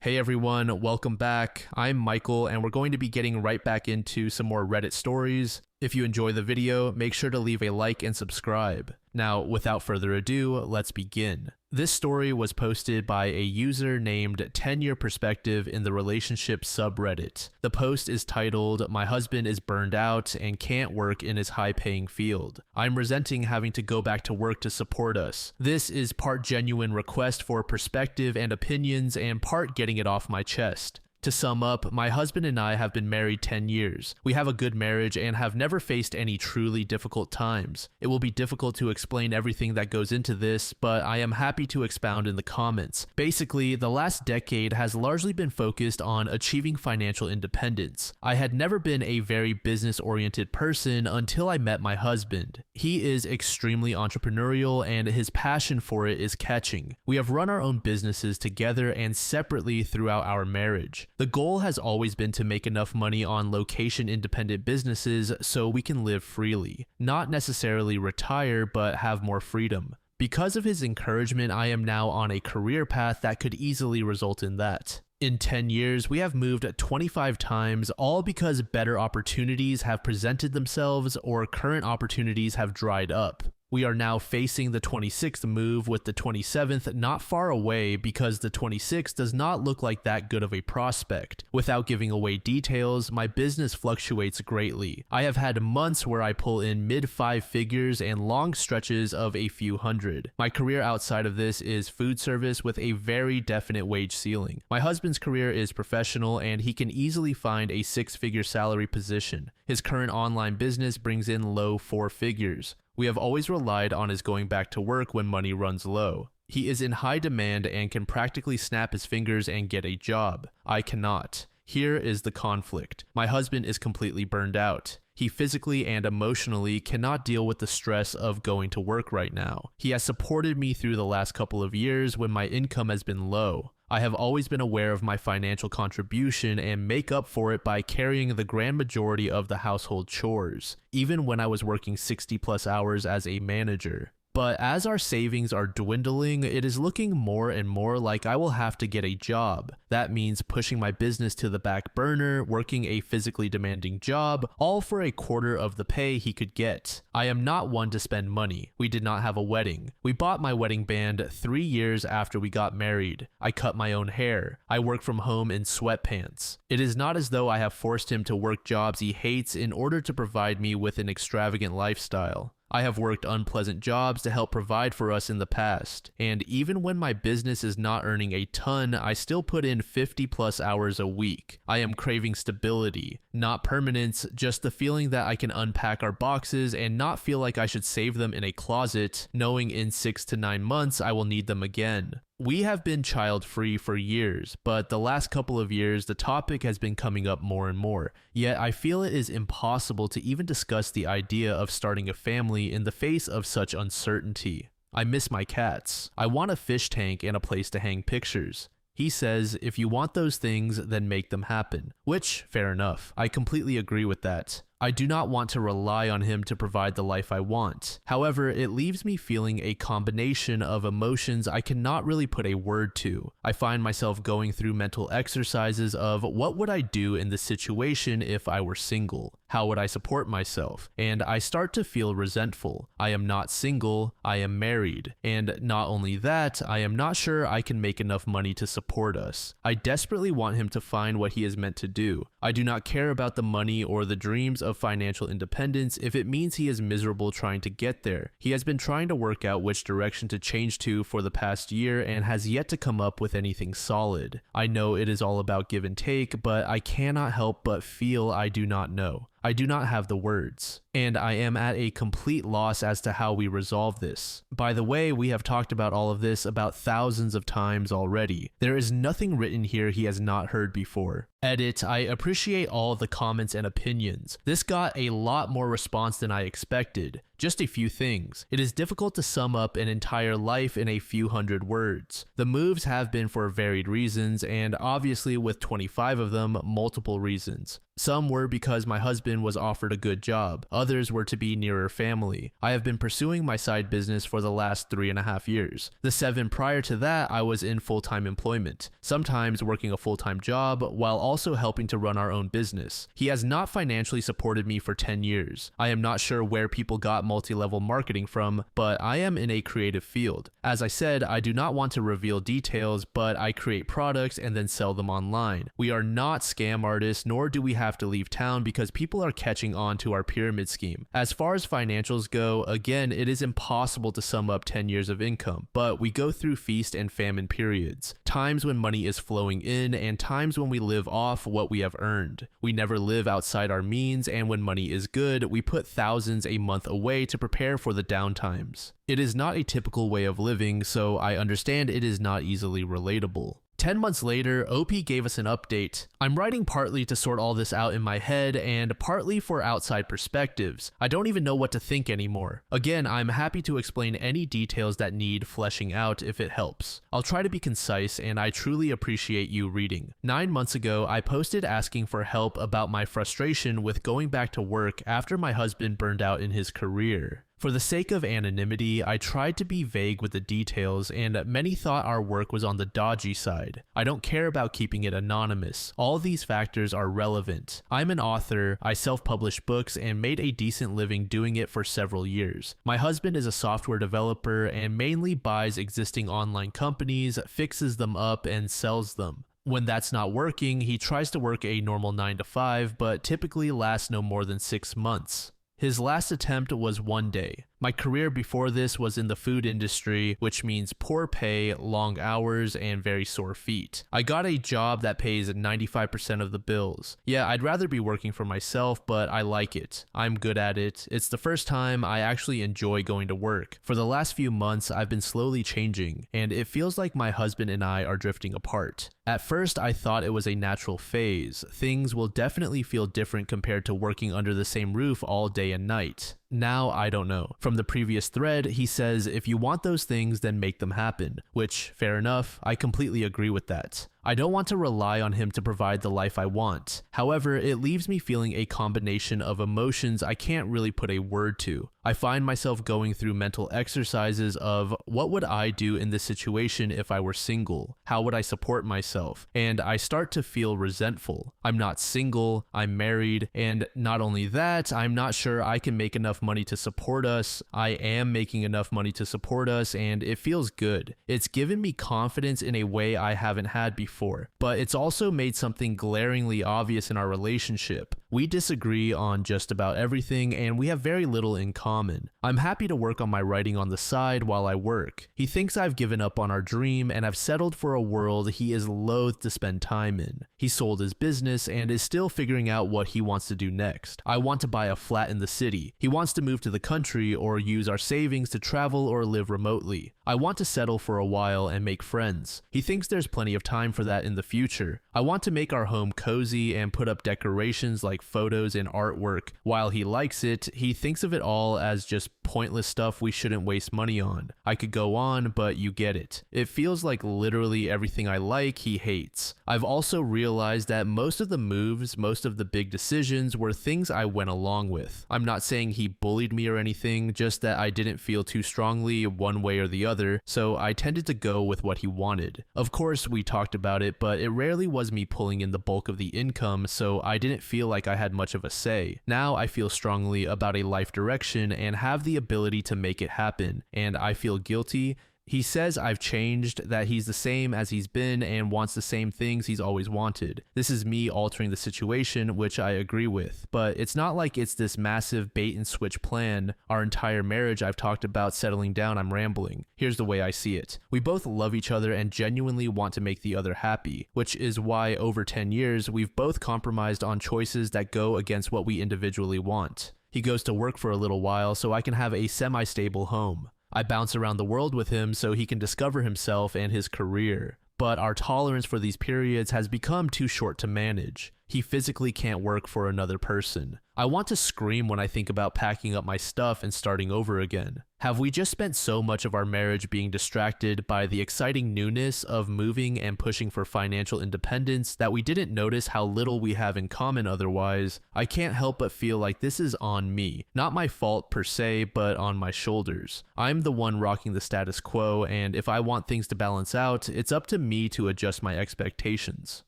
Hey everyone, welcome back. I'm Michael, and we're going to be getting right back into some more Reddit stories. If you enjoy the video, make sure to leave a like and subscribe. Now, without further ado, let's begin. This story was posted by a user named 10-Year Perspective in the relationship subreddit. The post is titled, "My husband is burned out and can't work in his high-paying field. I'm resenting having to go back to work to support us. This is part genuine request for perspective and opinions and part getting it off my chest. To sum up, my husband and I have been married 10 years. We have a good marriage and have never faced any truly difficult times. It will be difficult to explain everything that goes into this, but I am happy to expound in the comments. Basically, the last decade has largely been focused on achieving financial independence. I had never been a very business-oriented person until I met my husband. He is extremely entrepreneurial and his passion for it is catching. We have run our own businesses together and separately throughout our marriage. The goal has always been to make enough money on location-independent businesses so we can live freely. Not necessarily retire, but have more freedom. Because of his encouragement, I am now on a career path that could easily result in that. In 10 years, we have moved 25 times, all because better opportunities have presented themselves or current opportunities have dried up. We are now facing the 26th move with the 27th not far away because the 26th does not look like that good of a prospect. Without giving away details, my business fluctuates greatly. I have had months where I pull in mid-five figures and long stretches of a few hundred. My career outside of this is food service with a very definite wage ceiling. My husband's career is professional and he can easily find a six-figure salary position. His current online business brings in low four figures. We have always relied on his going back to work when money runs low. He is in high demand and can practically snap his fingers and get a job. I cannot. Here is the conflict. My husband is completely burned out. He physically and emotionally cannot deal with the stress of going to work right now. He has supported me through the last couple of years when my income has been low. I have always been aware of my financial contribution and make up for it by carrying the grand majority of the household chores, even when I was working 60+ hours as a manager. But as our savings are dwindling, it is looking more and more like I will have to get a job. That means pushing my business to the back burner, working a physically demanding job, all for a quarter of the pay he could get. I am not one to spend money. We did not have a wedding. We bought my wedding band 3 years after we got married. I cut my own hair. I work from home in sweatpants. It is not as though I have forced him to work jobs he hates in order to provide me with an extravagant lifestyle. I have worked unpleasant jobs to help provide for us in the past, and even when my business is not earning a ton, I still put in 50+ hours a week. I am craving stability, not permanence, just the feeling that I can unpack our boxes and not feel like I should save them in a closet, knowing in 6 to 9 months I will need them again. We have been child-free for years, but the last couple of years the topic has been coming up more and more, yet I feel it is impossible to even discuss the idea of starting a family in the face of such uncertainty. I miss my cats. I want a fish tank and a place to hang pictures. He says, if you want those things, then make them happen. Which, fair enough. I completely agree with that. I do not want to rely on him to provide the life I want. However, it leaves me feeling a combination of emotions I cannot really put a word to. I find myself going through mental exercises of what would I do in this situation if I were single? How would I support myself? And I start to feel resentful. I am not single, I am married. And not only that, I am not sure I can make enough money to support us. I desperately want him to find what he is meant to do. I do not care about the money or the dreams of financial independence if it means he is miserable trying to get there. He has been trying to work out which direction to change to for the past year and has yet to come up with anything solid. I know it is all about give and take, but I cannot help but feel I do not know. I do not have the words, and I am at a complete loss as to how we resolve this. By the way, we have talked about all of this about thousands of times already. There is nothing written here he has not heard before. Edit, I appreciate all of the comments and opinions. This got a lot more response than I expected. Just a few things. It is difficult to sum up an entire life in a few hundred words. The moves have been for varied reasons, and obviously with 25 of them, multiple reasons. Some were because my husband was offered a good job. Others others were to be nearer family. I have been pursuing my side business for the last 3.5 years. The 7 prior to that, I was in full-time employment, sometimes working a full-time job while also helping to run our own business. He has not financially supported me for 10 years. I am not sure where people got multi-level marketing from, but I am in a creative field. As I said, I do not want to reveal details, but I create products and then sell them online. We are not scam artists, nor do we have to leave town because people are catching on to our pyramid scheme. As far as financials go, again, it is impossible to sum up 10 years of income, but we go through feast and famine periods, times when money is flowing in and times when we live off what we have earned. We never live outside our means, and when money is good, we put thousands a month away to prepare for the downtimes. It is not a typical way of living, so I understand it is not easily relatable. 10 months later, OP gave us an update. I'm writing partly to sort all this out in my head and partly for outside perspectives. I don't even know what to think anymore. Again, I'm happy to explain any details that need fleshing out if it helps. I'll try to be concise, and I truly appreciate you reading. 9 months ago, I posted asking for help about my frustration with going back to work after my husband burned out in his career. For the sake of anonymity, I tried to be vague with the details, and many thought our work was on the dodgy side. I don't care about keeping it anonymous. All these factors are relevant. I'm an author, I self-published books, and made a decent living doing it for several years. My husband is a software developer and mainly buys existing online companies, fixes them up, and sells them. When that's not working, he tries to work a normal 9 to 5, but typically lasts no more than 6 months. His last attempt was 1 day. My career before this was in the food industry, which means poor pay, long hours, and very sore feet. I got a job that pays 95% of the bills. Yeah, I'd rather be working for myself, but I like it. I'm good at it. It's the first time I actually enjoy going to work. For the last few months, I've been slowly changing, and it feels like my husband and I are drifting apart. At first, I thought it was a natural phase. Things will definitely feel different compared to working under the same roof all day and night. Now, I don't know. From the previous thread, he says, if you want those things, then make them happen. Which, fair enough, I completely agree with that. I don't want to rely on him to provide the life I want. However, it leaves me feeling a combination of emotions I can't really put a word to. I find myself going through mental exercises of what would I do in this situation if I were single? How would I support myself? And I start to feel resentful. I'm not single, I'm married, and not only that, I'm not sure I can make enough money to support us. I am making enough money to support us, and it feels good. It's given me confidence in a way I haven't had before, but it's also made something glaringly obvious in our relationship. We disagree on just about everything, and we have very little in common. I'm happy to work on my writing on the side while I work. He thinks I've given up on our dream and have settled for a world he is loath to spend time in. He sold his business and is still figuring out what he wants to do next. I want to buy a flat in the city. He wants to move to the country or use our savings to travel or live remotely. I want to settle for a while and make friends. He thinks there's plenty of time for that in the future. I want to make our home cozy and put up decorations like photos and artwork. While he likes it, he thinks of it all as just pointless stuff we shouldn't waste money on. I could go on, but you get it. It feels like literally everything I like, he hates. I've also realized that most of the moves, most of the big decisions were things I went along with. I'm not saying he bullied me or anything, just that I didn't feel too strongly one way or the other, so I tended to go with what he wanted. Of course, we talked about it, but it rarely was me pulling in the bulk of the income, so I didn't feel like I had much of a say. Now I feel strongly about a life direction and have the ability to make it happen, and I feel guilty. He says I've changed, that he's the same as he's been and wants the same things he's always wanted. This is me altering the situation, which I agree with. But it's not like it's this massive bait and switch plan. Our entire marriage I've talked about settling down, I'm rambling. Here's the way I see it. We both love each other and genuinely want to make the other happy, which is why over 10 years we've both compromised on choices that go against what we individually want. He goes to work for a little while so I can have a semi-stable home. I bounce around the world with him so he can discover himself and his career. But our tolerance for these periods has become too short to manage. He physically can't work for another person. I want to scream when I think about packing up my stuff and starting over again. Have we just spent so much of our marriage being distracted by the exciting newness of moving and pushing for financial independence that we didn't notice how little we have in common otherwise? I can't help but feel like this is on me. Not my fault per se, but on my shoulders. I'm the one rocking the status quo, and if I want things to balance out, it's up to me to adjust my expectations.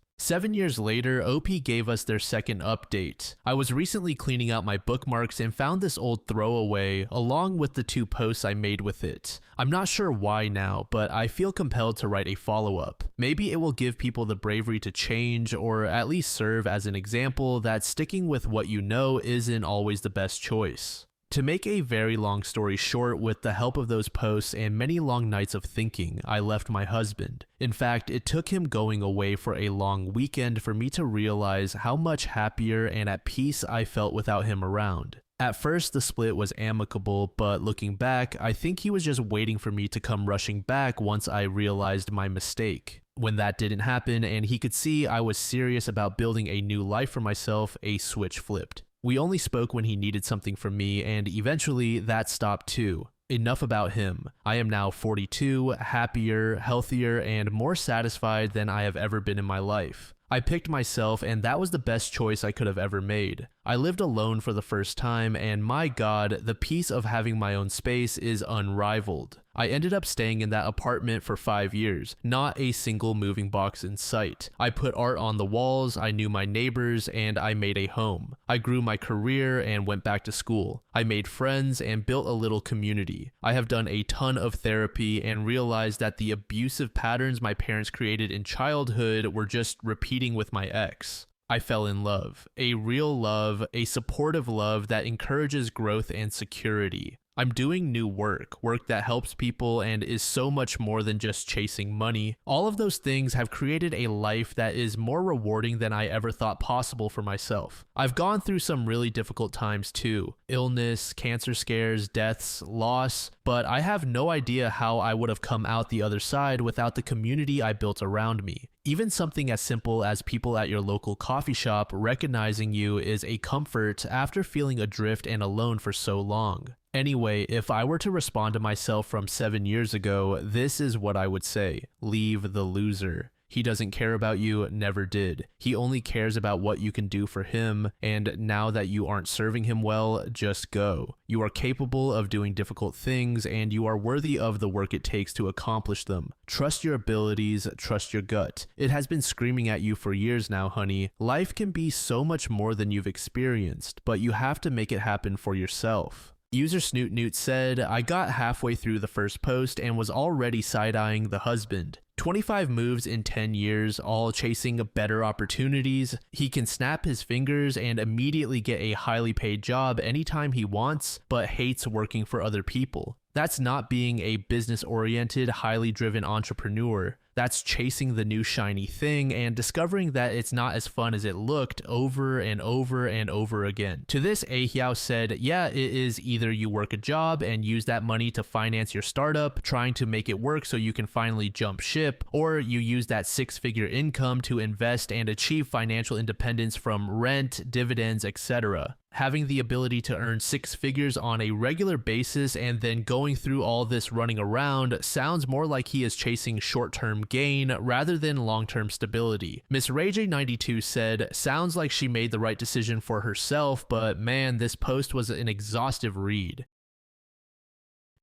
7 years later, OP gave us their second update. I was recently cleaning out my bookmarks and found this old throwaway along with the 2 posts I made with it. I'm not sure why now, but I feel compelled to write a follow-up. Maybe it will give people the bravery to change, or at least serve as an example that sticking with what you know isn't always the best choice. To make a very long story short, with the help of those posts and many long nights of thinking, I left my husband. In fact, it took him going away for a long weekend for me to realize how much happier and at peace I felt without him around. At first, the split was amicable, but looking back, I think he was just waiting for me to come rushing back once I realized my mistake. When that didn't happen and he could see I was serious about building a new life for myself, a switch flipped. We only spoke when he needed something from me, and eventually that stopped too. Enough about him. I am now 42, happier, healthier, and more satisfied than I have ever been in my life. I picked myself, and that was the best choice I could have ever made. I lived alone for the first time, and my God, the peace of having my own space is unrivaled. I ended up staying in that apartment for 5 years, not a single moving box in sight. I put art on the walls, I knew my neighbors, and I made a home. I grew my career and went back to school. I made friends and built a little community. I have done a ton of therapy and realized that the abusive patterns my parents created in childhood were just repeating with my ex. I fell in love, a real love, a supportive love that encourages growth and security. I'm doing new work that helps people and is so much more than just chasing money. All of those things have created a life that is more rewarding than I ever thought possible for myself. I've gone through some really difficult times too. Illness, cancer scares, deaths, loss, but I have no idea how I would have come out the other side without the community I built around me. Even something as simple as people at your local coffee shop recognizing you is a comfort after feeling adrift and alone for so long. Anyway, if I were to respond to myself from 7 years ago, this is what I would say. Leave the loser. He doesn't care about you, never did. He only cares about what you can do for him, and now that you aren't serving him well, just go. You are capable of doing difficult things, and you are worthy of the work it takes to accomplish them. Trust your abilities, trust your gut. It has been screaming at you for years now, honey. Life can be so much more than you've experienced, but you have to make it happen for yourself. User Snoot Newt said, I got halfway through the first post and was already side-eyeing the husband. 25 moves in 10 years, all chasing better opportunities. He can snap his fingers and immediately get a highly paid job anytime he wants, but hates working for other people. That's not being a business-oriented, highly driven entrepreneur. That's chasing the new shiny thing and discovering that it's not as fun as it looked over and over and over again. To this, Ahyao said, yeah, it is either you work a job and use that money to finance your startup, trying to make it work so you can finally jump ship, or you use that 6-figure income to invest and achieve financial independence from rent, dividends, etc. Having the ability to earn 6 figures on a regular basis and then going through all this running around sounds more like he is chasing short-term gain rather than long-term stability. Miss RayJ92 said, sounds like she made the right decision for herself, but man, this post was an exhaustive read.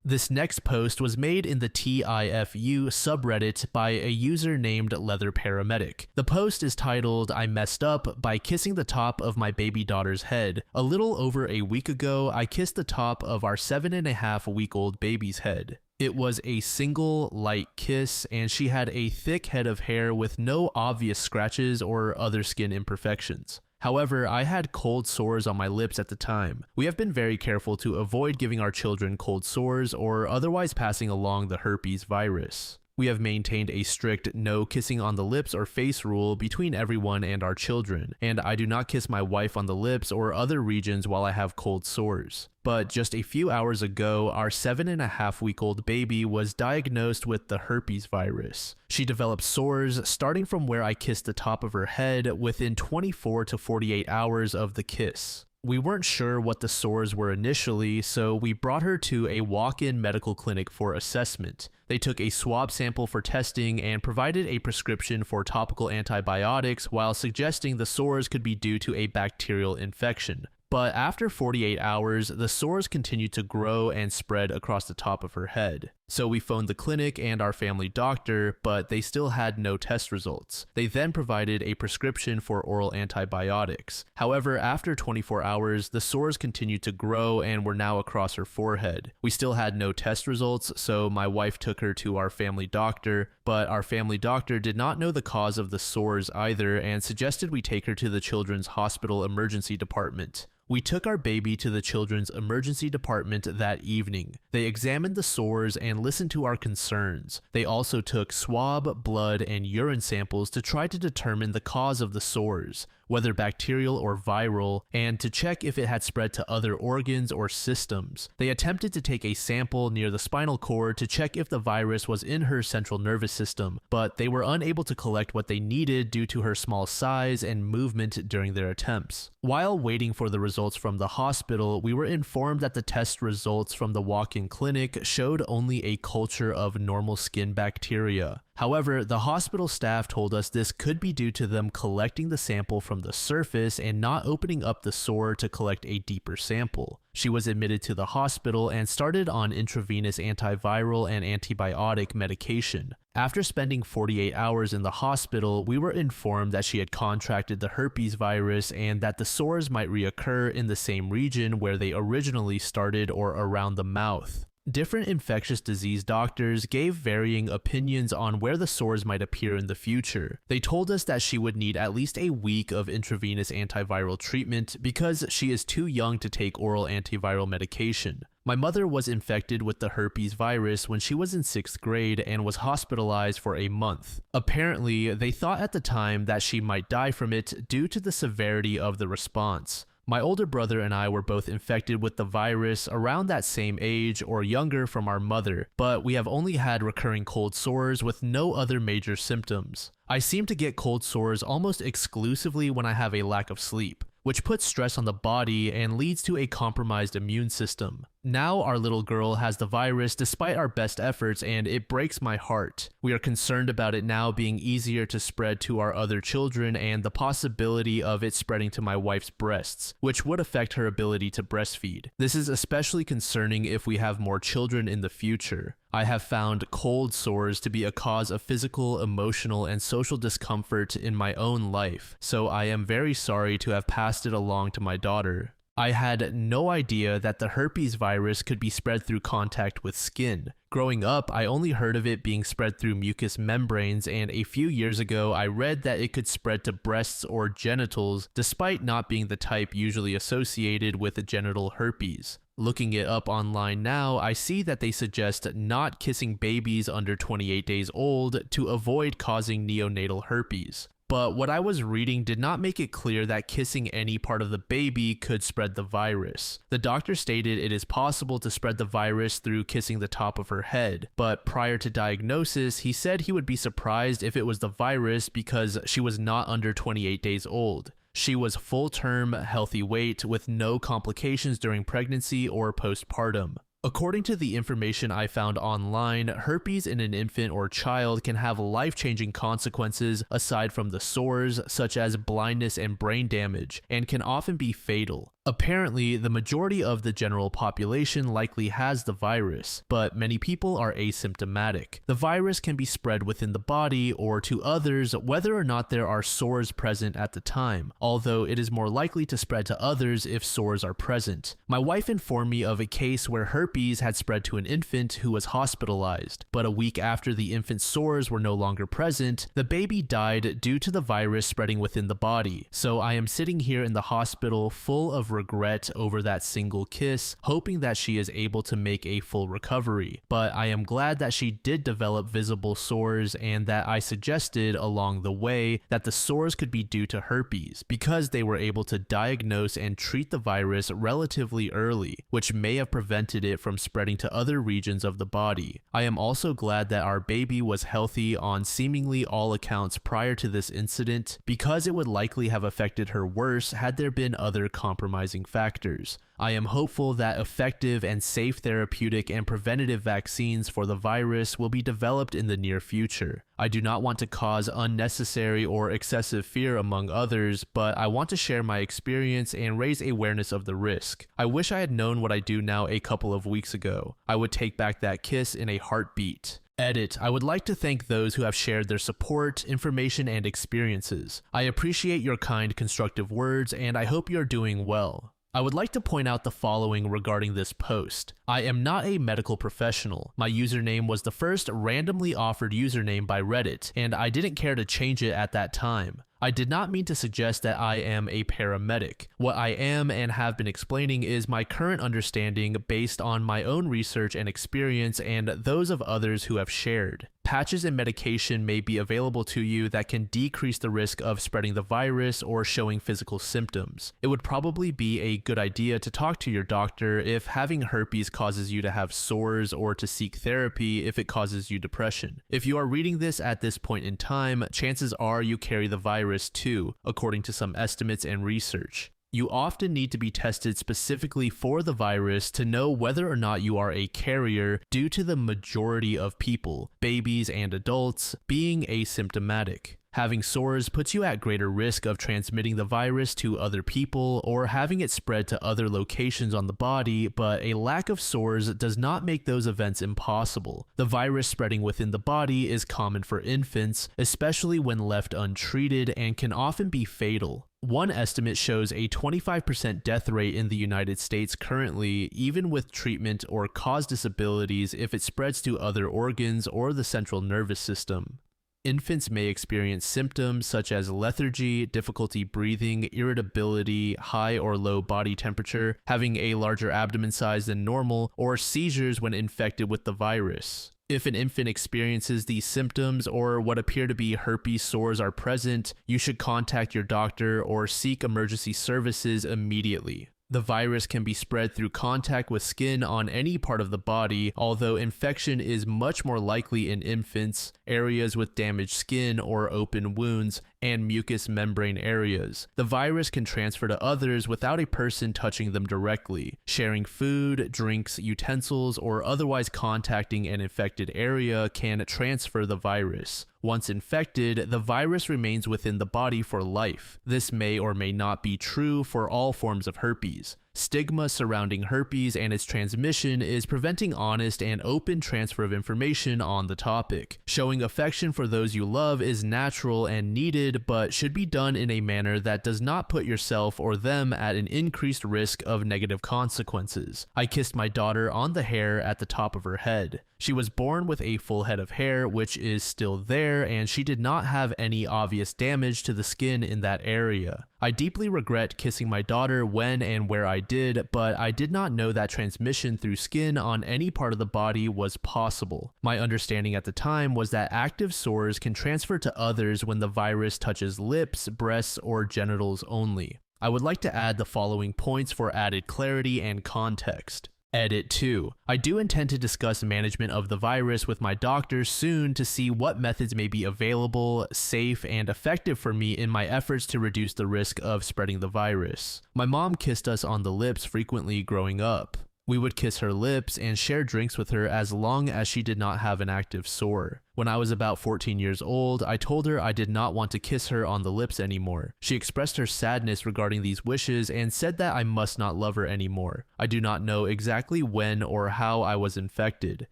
This next post was made in the TIFU subreddit by a user named Leather Paramedic. The post is titled, I messed up by kissing the top of my baby daughter's head. A little over a week ago, I kissed the top of our 7.5-week-old baby's head. It was a single, light kiss, and she had a thick head of hair with no obvious scratches or other skin imperfections. However, I had cold sores on my lips at the time. We have been very careful to avoid giving our children cold sores or otherwise passing along the herpes virus. We have maintained a strict no kissing on the lips or face rule between everyone and our children, and I do not kiss my wife on the lips or other regions while I have cold sores. But just a few hours ago, our 7.5-week-old baby was diagnosed with the herpes virus. She developed sores starting from where I kissed the top of her head within 24 to 48 hours of the kiss. We weren't sure what the sores were initially, so we brought her to a walk-in medical clinic for assessment. They took a swab sample for testing and provided a prescription for topical antibiotics while suggesting the sores could be due to a bacterial infection. But after 48 hours, the sores continued to grow and spread across the top of her head. So we phoned the clinic and our family doctor, but they still had no test results. They then provided a prescription for oral antibiotics. However, after 24 hours, the sores continued to grow and were now across her forehead. We still had no test results, so my wife took her to our family doctor, but our family doctor did not know the cause of the sores either and suggested we take her to the Children's Hospital Emergency Department. We took our baby to the Children's Emergency Department that evening. They examined the sores and listened to our concerns. They also took swab, blood, and urine samples to try to determine the cause of the sores, whether bacterial or viral, and to check if it had spread to other organs or systems. They attempted to take a sample near the spinal cord to check if the virus was in her central nervous system, but they were unable to collect what they needed due to her small size and movement during their attempts. While waiting for the results from the hospital, we were informed that the test results from the walk-in clinic showed only a culture of normal skin bacteria. However, the hospital staff told us this could be due to them collecting the sample from the surface and not opening up the sore to collect a deeper sample. She was admitted to the hospital and started on intravenous antiviral and antibiotic medication. After spending 48 hours in the hospital, we were informed that she had contracted the herpes virus and that the sores might reoccur in the same region where they originally started or around the mouth. Different infectious disease doctors gave varying opinions on where the sores might appear in the future. They told us that she would need at least a week of intravenous antiviral treatment because she is too young to take oral antiviral medication. My mother was infected with the herpes virus when she was in 6th grade and was hospitalized for a month. Apparently, they thought at the time that she might die from it due to the severity of the response. My older brother and I were both infected with the virus around that same age or younger from our mother, but we have only had recurring cold sores with no other major symptoms. I seem to get cold sores almost exclusively when I have a lack of sleep, which puts stress on the body and leads to a compromised immune system. Now our little girl has the virus despite our best efforts, and it breaks my heart. We are concerned about it now being easier to spread to our other children and the possibility of it spreading to my wife's breasts, which would affect her ability to breastfeed. This is especially concerning if we have more children in the future. I have found cold sores to be a cause of physical, emotional, and social discomfort in my own life, so I am very sorry to have passed it along to my daughter. I had no idea that the herpes virus could be spread through contact with skin. Growing up, I only heard of it being spread through mucous membranes, and a few years ago I read that it could spread to breasts or genitals, despite not being the type usually associated with genital herpes. Looking it up online now, I see that they suggest not kissing babies under 28 days old to avoid causing neonatal herpes. But what I was reading did not make it clear that kissing any part of the baby could spread the virus. The doctor stated it is possible to spread the virus through kissing the top of her head, but prior to diagnosis, he said he would be surprised if it was the virus because she was not under 28 days old. She was full-term, healthy weight with no complications during pregnancy or postpartum. According to the information I found online, herpes in an infant or child can have life-changing consequences aside from the sores, such as blindness and brain damage, and can often be fatal. Apparently, the majority of the general population likely has the virus, but many people are asymptomatic. The virus can be spread within the body or to others whether or not there are sores present at the time, although it is more likely to spread to others if sores are present. My wife informed me of a case where herpes had spread to an infant who was hospitalized, but a week after the infant's sores were no longer present, the baby died due to the virus spreading within the body. So I am sitting here in the hospital full of regret over that single kiss, hoping that she is able to make a full recovery. But I am glad that she did develop visible sores and that I suggested along the way that the sores could be due to herpes because they were able to diagnose and treat the virus relatively early, which may have prevented it from spreading to other regions of the body. I am also glad that our baby was healthy on seemingly all accounts prior to this incident because it would likely have affected her worse had there been other compromising factors. I am hopeful that effective and safe therapeutic and preventative vaccines for the virus will be developed in the near future. I do not want to cause unnecessary or excessive fear among others, but I want to share my experience and raise awareness of the risk. I wish I had known what I do now a couple of weeks ago. I would take back that kiss in a heartbeat. Edit. I would like to thank those who have shared their support, information, and experiences. I appreciate your kind, constructive words, and I hope you are doing well. I would like to point out the following regarding this post. I am not a medical professional. My username was the first randomly offered username by Reddit, and I didn't care to change it at that time. I did not mean to suggest that I am a paramedic. What I am and have been explaining is my current understanding based on my own research and experience and those of others who have shared. Patches and medication may be available to you that can decrease the risk of spreading the virus or showing physical symptoms. It would probably be a good idea to talk to your doctor if having herpes causes you to have sores or to seek therapy if it causes you depression. If you are reading this at this point in time, chances are you carry the virus too, according to some estimates and research. You often need to be tested specifically for the virus to know whether or not you are a carrier due to the majority of people, babies and adults, being asymptomatic. Having sores puts you at greater risk of transmitting the virus to other people or having it spread to other locations on the body, but a lack of sores does not make those events impossible. The virus spreading within the body is common for infants, especially when left untreated, and can often be fatal. One estimate shows a 25% death rate in the United States currently, even with treatment or cause disabilities if it spreads to other organs or the central nervous system. Infants may experience symptoms such as lethargy, difficulty breathing, irritability, high or low body temperature, having a larger abdomen size than normal, or seizures when infected with the virus. If an infant experiences these symptoms or what appear to be herpes sores are present, you should contact your doctor or seek emergency services immediately. The virus can be spread through contact with skin on any part of the body, although infection is much more likely in infants, areas with damaged skin or open wounds, and mucous membrane areas. The virus can transfer to others without a person touching them directly. Sharing food, drinks, utensils, or otherwise contacting an infected area can transfer the virus. Once infected, the virus remains within the body for life. This may or may not be true for all forms of herpes. Stigma surrounding herpes and its transmission is preventing honest and open transfer of information on the topic. Showing affection for those you love is natural and needed, but should be done in a manner that does not put yourself or them at an increased risk of negative consequences. I kissed my daughter on the hair at the top of her head. She was born with a full head of hair, which is still there, and she did not have any obvious damage to the skin in that area. I deeply regret kissing my daughter when and where I did, but I did not know that transmission through skin on any part of the body was possible. My understanding at the time was that active sores can transfer to others when the virus touches lips, breasts, or genitals only. I would like to add the following points for added clarity and context. Edit 2. I do intend to discuss management of the virus with my doctor soon to see what methods may be available, safe, and effective for me in my efforts to reduce the risk of spreading the virus. My mom kissed us on the lips frequently growing up. We would kiss her lips and share drinks with her as long as she did not have an active sore. When I was about 14 years old, I told her I did not want to kiss her on the lips anymore. She expressed her sadness regarding these wishes and said that I must not love her anymore. I do not know exactly when or how I was infected.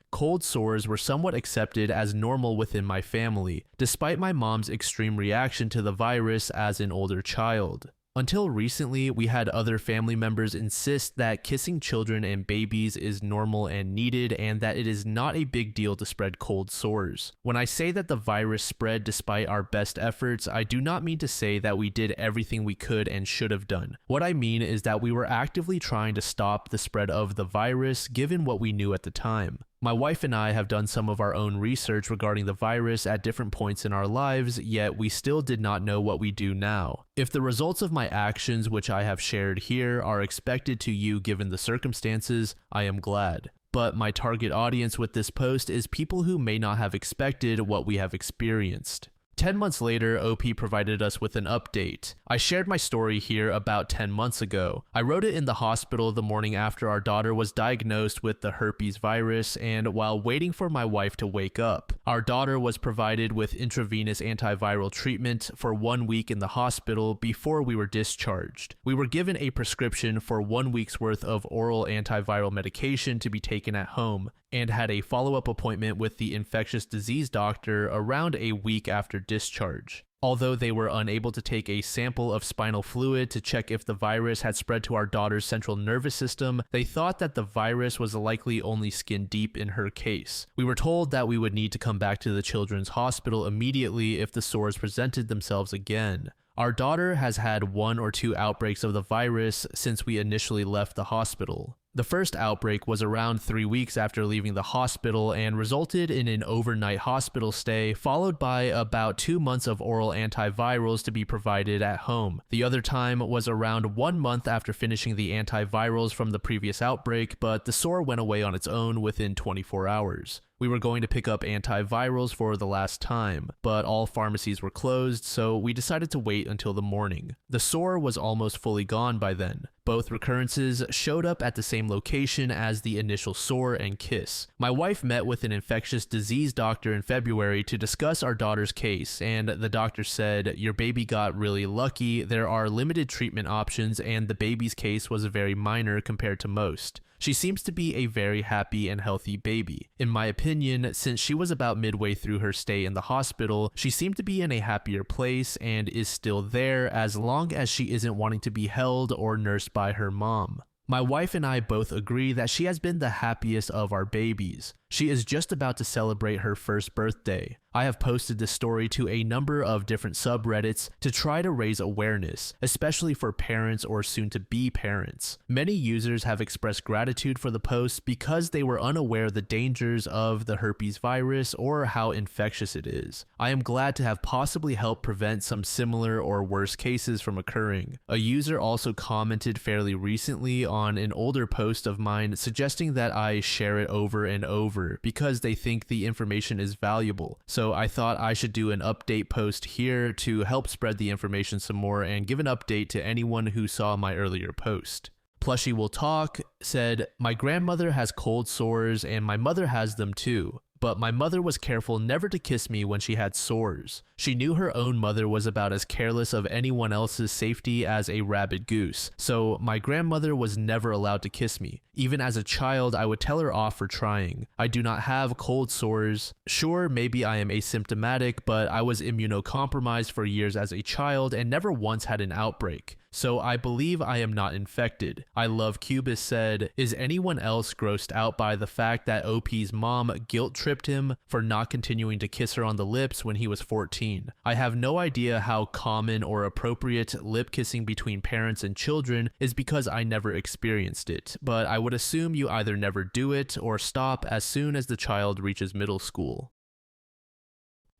Cold sores were somewhat accepted as normal within my family, despite my mom's extreme reaction to the virus as an older child. Until recently, we had other family members insist that kissing children and babies is normal and needed, and that it is not a big deal to spread cold sores. When I say that the virus spread despite our best efforts, I do not mean to say that we did everything we could and should have done. What I mean is that we were actively trying to stop the spread of the virus given what we knew at the time. My wife and I have done some of our own research regarding the virus at different points in our lives, yet we still did not know what we do now. If the results of my actions, which I have shared here, are expected to you given the circumstances, I am glad. But my target audience with this post is people who may not have expected what we have experienced. 10 months later, OP provided us with an update. I shared my story here about 10 months ago. I wrote it in the hospital the morning after our daughter was diagnosed with the herpes virus, and while waiting for my wife to wake up. Our daughter was provided with intravenous antiviral treatment for 1 week in the hospital before we were discharged. We were given a prescription for 1 week's worth of oral antiviral medication to be taken at home, and had a follow-up appointment with the infectious disease doctor around a week after discharge. Although they were unable to take a sample of spinal fluid to check if the virus had spread to our daughter's central nervous system, they thought that the virus was likely only skin deep in her case. We were told that we would need to come back to the children's hospital immediately if the sores presented themselves again. Our daughter has had 1 or 2 outbreaks of the virus since we initially left the hospital. The first outbreak was around 3 weeks after leaving the hospital and resulted in an overnight hospital stay, followed by about 2 months of oral antivirals to be provided at home. The other time was around 1 month after finishing the antivirals from the previous outbreak, but the sore went away on its own within 24 hours. We were going to pick up antivirals for the last time, but all pharmacies were closed, so we decided to wait until the morning. The sore was almost fully gone by then. Both recurrences showed up at the same location as the initial sore and kiss. My wife met with an infectious disease doctor in February to discuss our daughter's case, and the doctor said, "Your baby got really lucky, there are limited treatment options, and the baby's case was very minor compared to most. She seems to be a very happy and healthy baby. In my opinion, since she was about midway through her stay in the hospital, she seemed to be in a happier place and is still there as long as she isn't wanting to be held or nursed by her mom." My wife and I both agree that she has been the happiest of our babies. She is just about to celebrate her first birthday. I have posted this story to a number of different subreddits to try to raise awareness, especially for parents or soon-to-be parents. Many users have expressed gratitude for the post because they were unaware of the dangers of the herpes virus or how infectious it is. I am glad to have possibly helped prevent some similar or worse cases from occurring. A user also commented fairly recently on an older post of mine suggesting that I share it over and over because they think the information is valuable. So I thought I should do an update post here to help spread the information some more and give an update to anyone who saw my earlier post. Plushie Will Talk said, "My grandmother has cold sores and my mother has them too. But my mother was careful never to kiss me when she had sores. She knew her own mother was about as careless of anyone else's safety as a rabid goose, so my grandmother was never allowed to kiss me. Even as a child, I would tell her off for trying. I do not have cold sores. Sure, maybe I am asymptomatic, but I was immunocompromised for years as a child and never once had an outbreak. So I believe I am not infected." I Love Cubis said, "Is anyone else grossed out by the fact that OP's mom guilt-tripped him for not continuing to kiss her on the lips when he was 14? I have no idea how common or appropriate lip kissing between parents and children is because I never experienced it, but I would assume you either never do it or stop as soon as the child reaches middle school."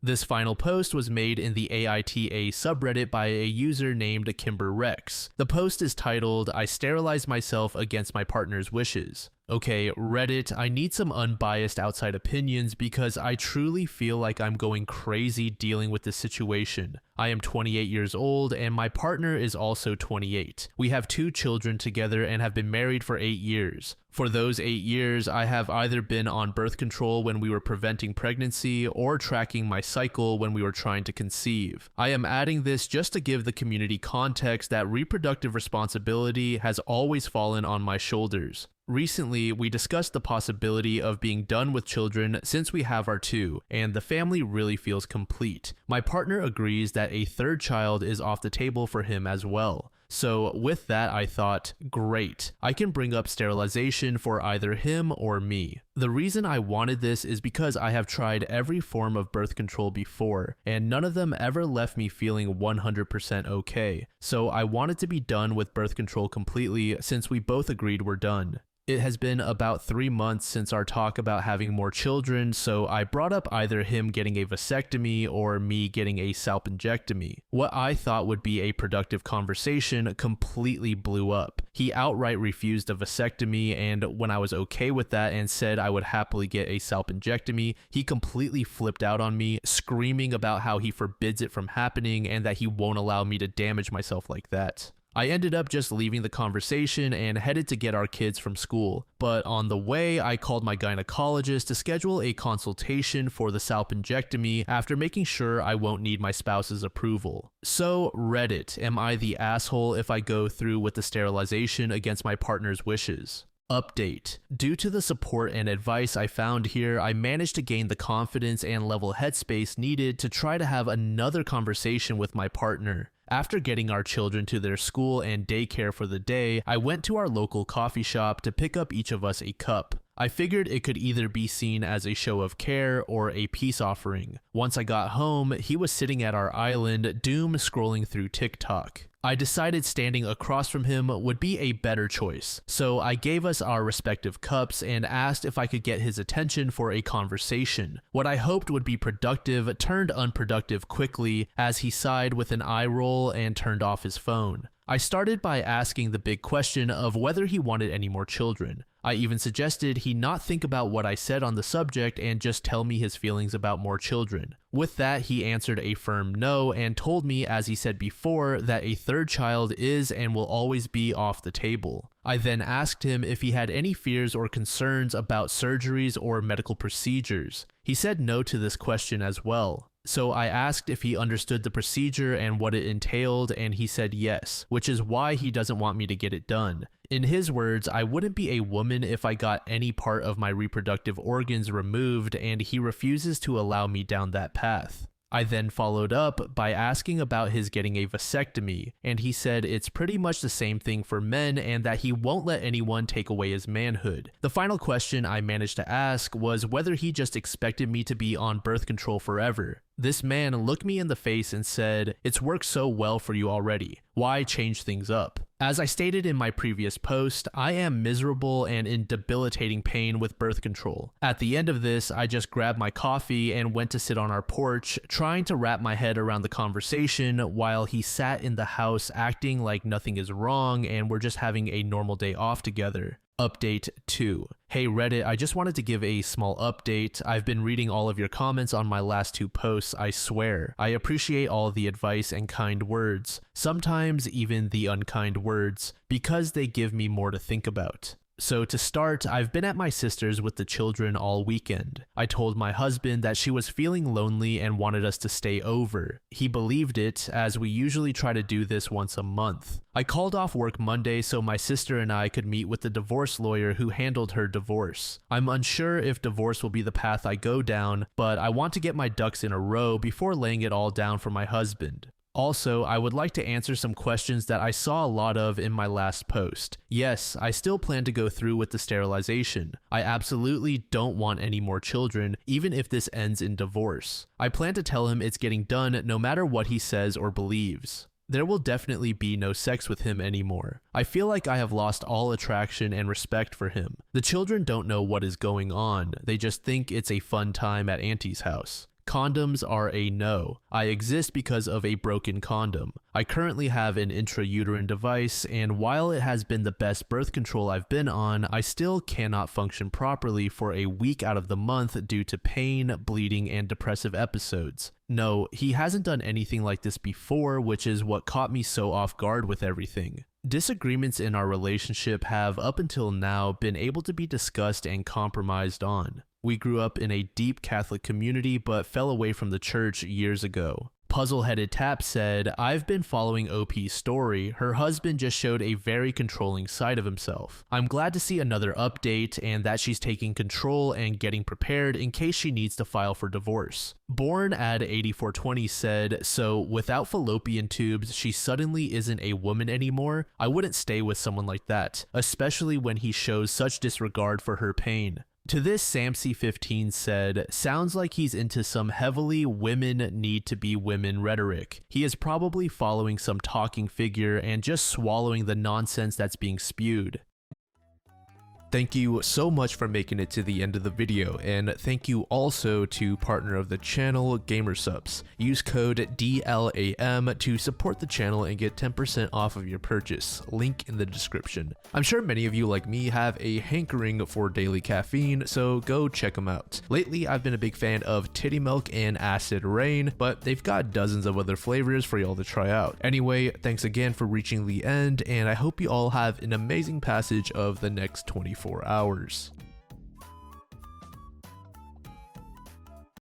This final post was made in the AITA subreddit by a user named Kimber Rex. The post is titled, "I sterilized myself against my partner's wishes." Okay, Reddit, I need some unbiased outside opinions because I truly feel like I'm going crazy dealing with this situation. I am 28 years old and my partner is also 28. We have 2 children together and have been married for 8 years. For those 8 years, I have either been on birth control when we were preventing pregnancy or tracking my cycle when we were trying to conceive. I am adding this just to give the community context that reproductive responsibility has always fallen on my shoulders. Recently, we discussed the possibility of being done with children since we have our 2, and the family really feels complete. My partner agrees that a 3rd child is off the table for him as well. So with that, I thought, great, I can bring up sterilization for either him or me. The reason I wanted this is because I have tried every form of birth control before, and none of them ever left me feeling 100% okay. So I wanted to be done with birth control completely since we both agreed we're done. It has been about 3 months since our talk about having more children, so I brought up either him getting a vasectomy or me getting a salpingectomy. What I thought would be a productive conversation completely blew up. He outright refused a vasectomy, and when I was okay with that and said I would happily get a salpingectomy, he completely flipped out on me, screaming about how he forbids it from happening and that he won't allow me to damage myself like that. I ended up just leaving the conversation and headed to get our kids from school, but on the way I called my gynecologist to schedule a consultation for the salpingectomy after making sure I won't need my spouse's approval. So Reddit, am I the asshole if I go through with the sterilization against my partner's wishes? Update. Due to the support and advice I found here, I managed to gain the confidence and level headspace needed to try to have another conversation with my partner. After getting our children to their school and daycare for the day, I went to our local coffee shop to pick up each of us a cup. I figured it could either be seen as a show of care or a peace offering. Once I got home, he was sitting at our island, doom scrolling through TikTok. I decided standing across from him would be a better choice, so I gave us our respective cups and asked if I could get his attention for a conversation. What I hoped would be productive turned unproductive quickly as he sighed with an eye roll and turned off his phone. I started by asking the big question of whether he wanted any more children. I even suggested he not think about what I said on the subject and just tell me his feelings about more children. With that, he answered a firm no and told me, as he said before, that a third child is and will always be off the table. I then asked him if he had any fears or concerns about surgeries or medical procedures. He said no to this question as well. So I asked if he understood the procedure and what it entailed, and he said yes, which is why he doesn't want me to get it done. In his words, I wouldn't be a woman if I got any part of my reproductive organs removed, and he refuses to allow me down that path. I then followed up by asking about his getting a vasectomy, and he said it's pretty much the same thing for men and that he won't let anyone take away his manhood. The final question I managed to ask was whether he just expected me to be on birth control forever. This man looked me in the face and said, "It's worked so well for you already. Why change things up?" As I stated in my previous post, I am miserable and in debilitating pain with birth control. At the end of this, I just grabbed my coffee and went to sit on our porch, trying to wrap my head around the conversation while he sat in the house acting like nothing is wrong and we're just having a normal day off together. Update 2. Hey Reddit, I just wanted to give a small update. I've been reading all of your comments on my last 2 posts, I swear. I appreciate all the advice and kind words, sometimes even the unkind words, because they give me more to think about. So to start, I've been at my sister's with the children all weekend. I told my husband that she was feeling lonely and wanted us to stay over. He believed it, as we usually try to do this once a month. I called off work Monday so my sister and I could meet with the divorce lawyer who handled her divorce. I'm unsure if divorce will be the path I go down, but I want to get my ducks in a row before laying it all down for my husband. Also, I would like to answer some questions that I saw a lot of in my last post. Yes, I still plan to go through with the sterilization. I absolutely don't want any more children, even if this ends in divorce. I plan to tell him it's getting done no matter what he says or believes. There will definitely be no sex with him anymore. I feel like I have lost all attraction and respect for him. The children don't know what is going on, they just think it's a fun time at Auntie's house. Condoms are a no. I exist because of a broken condom. I currently have an intrauterine device, and while it has been the best birth control I've been on, I still cannot function properly for a week out of the month due to pain, bleeding, and depressive episodes. No, he hasn't done anything like this before, which is what caught me so off guard with everything. Disagreements in our relationship have, up until now, been able to be discussed and compromised on. We grew up in a deep Catholic community but fell away from the church years ago. Puzzle-Headed Tap said, I've been following OP's story. Her husband just showed a very controlling side of himself. I'm glad to see another update and that she's taking control and getting prepared in case she needs to file for divorce. Born at 8420 said, so without fallopian tubes, she suddenly isn't a woman anymore. I wouldn't stay with someone like that, especially when he shows such disregard for her pain. To this, Samsey15 said, sounds like he's into some heavily women need to be women rhetoric. He is probably following some talking figure and just swallowing the nonsense that's being spewed. Thank you so much for making it to the end of the video, and thank you also to partner of the channel, GamerSupps. Use code DLAM to support the channel and get 10% off of your purchase, link in the description. I'm sure many of you like me have a hankering for daily caffeine, so go check them out. Lately, I've been a big fan of Titty Milk and Acid Rain, but they've got dozens of other flavors for y'all to try out. Anyway, thanks again for reaching the end, and I hope you all have an amazing passage of the next 24 hours.